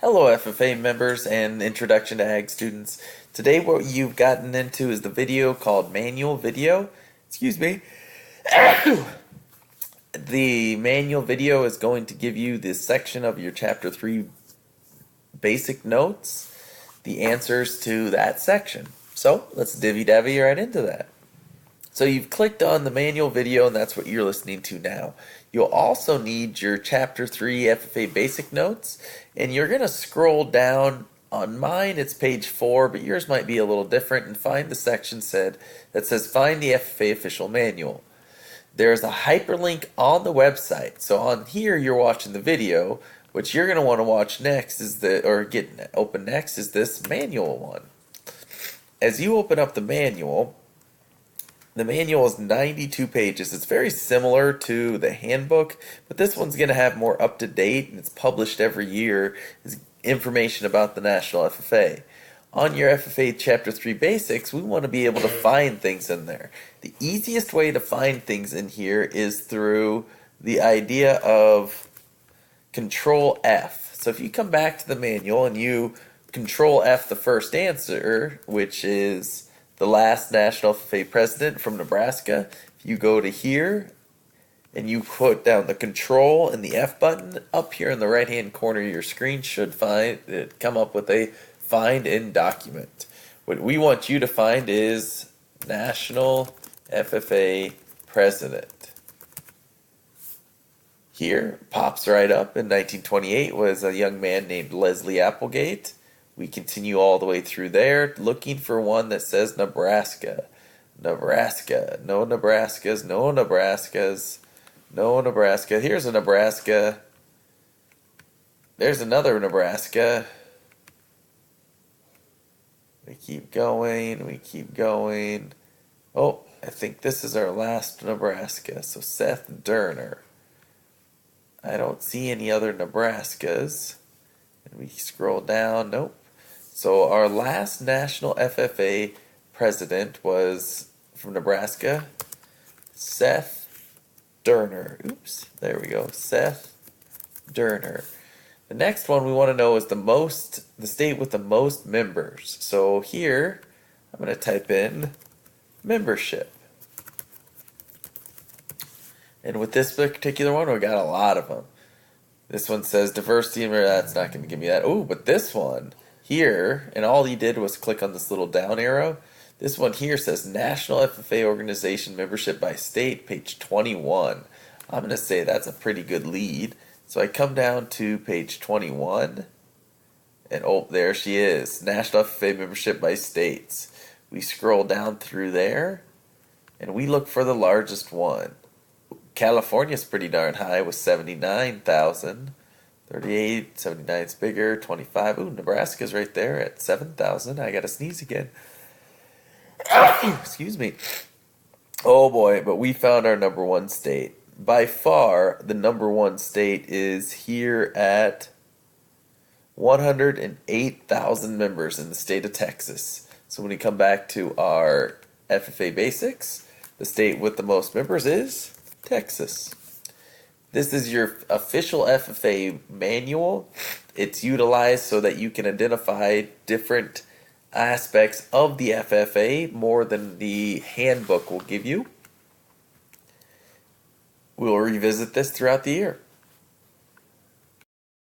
Hello FFA members and Introduction to Ag students. Today what you've gotten into is the video called Manual Video. Excuse me. The manual video is going to give you this section of your Chapter 3 basic notes, the answers to that section. So let's divvy-davvy right into that. So you've clicked on the manual video and that's what you're listening to now. You'll also need your Chapter 3 FFA basic notes, and you're going to scroll down. On mine it's page 4, but yours might be a little different, and find the section that says find the FFA official manual. There's a hyperlink on the website. So on here you're watching the video. What you're going to want to watch next is get open next is this manual one. As you open up the manual is 92 pages. It's very similar to the handbook, but this one's going to have more up-to-date, and it's published every year, is information about the National FFA. On your FFA Chapter 3 Basics, we want to be able to find things in there. The easiest way to find things in here is through the idea of Control F. So if you come back to the manual and you Control F the first answer, which is the last National FFA president from Nebraska, if you go to here and you put down the Control and the F button, up here in the right hand corner of your screen should come up with a find in document. What we want you to find is National FFA president. Here pops right up. In 1928 was a young man named Leslie Applegate. We continue all the way through there, looking for one that says Nebraska. Nebraska. No Nebraskas. No Nebraskas. No Nebraska. Here's a Nebraska. There's another Nebraska. We keep going. We keep going. Oh, I think this is our last Nebraska. So Seth Durner. I don't see any other Nebraskas. And we scroll down. Nope. So our last National FFA president was from Nebraska, Seth Durner. Oops, there we go, Seth Durner. The next one we want to know is the state with the most members. So here, I'm going to type in membership. And with this particular one, we got a lot of them. This one says diversity, that's not going to give me that. Oh, but this one here, and all he did was click on this little down arrow. This one here says National FFA Organization Membership by State, page 21. I'm going to say that's a pretty good lead. So I come down to page 21, and oh, there she is, National FFA Membership by States. We scroll down through there, and we look for the largest one. California's pretty darn high with 79,000. 38, 79's bigger, 25. Ooh, Nebraska's right there at 7,000. I gotta sneeze again. Excuse me. Oh boy, but we found our number one state. By far, the number one state is here at 108,000 members in the state of Texas. So when we come back to our FFA basics, the state with the most members is Texas. This is your official FFA manual. It's utilized so that you can identify different aspects of the FFA more than the handbook will give you. We'll revisit this throughout the year.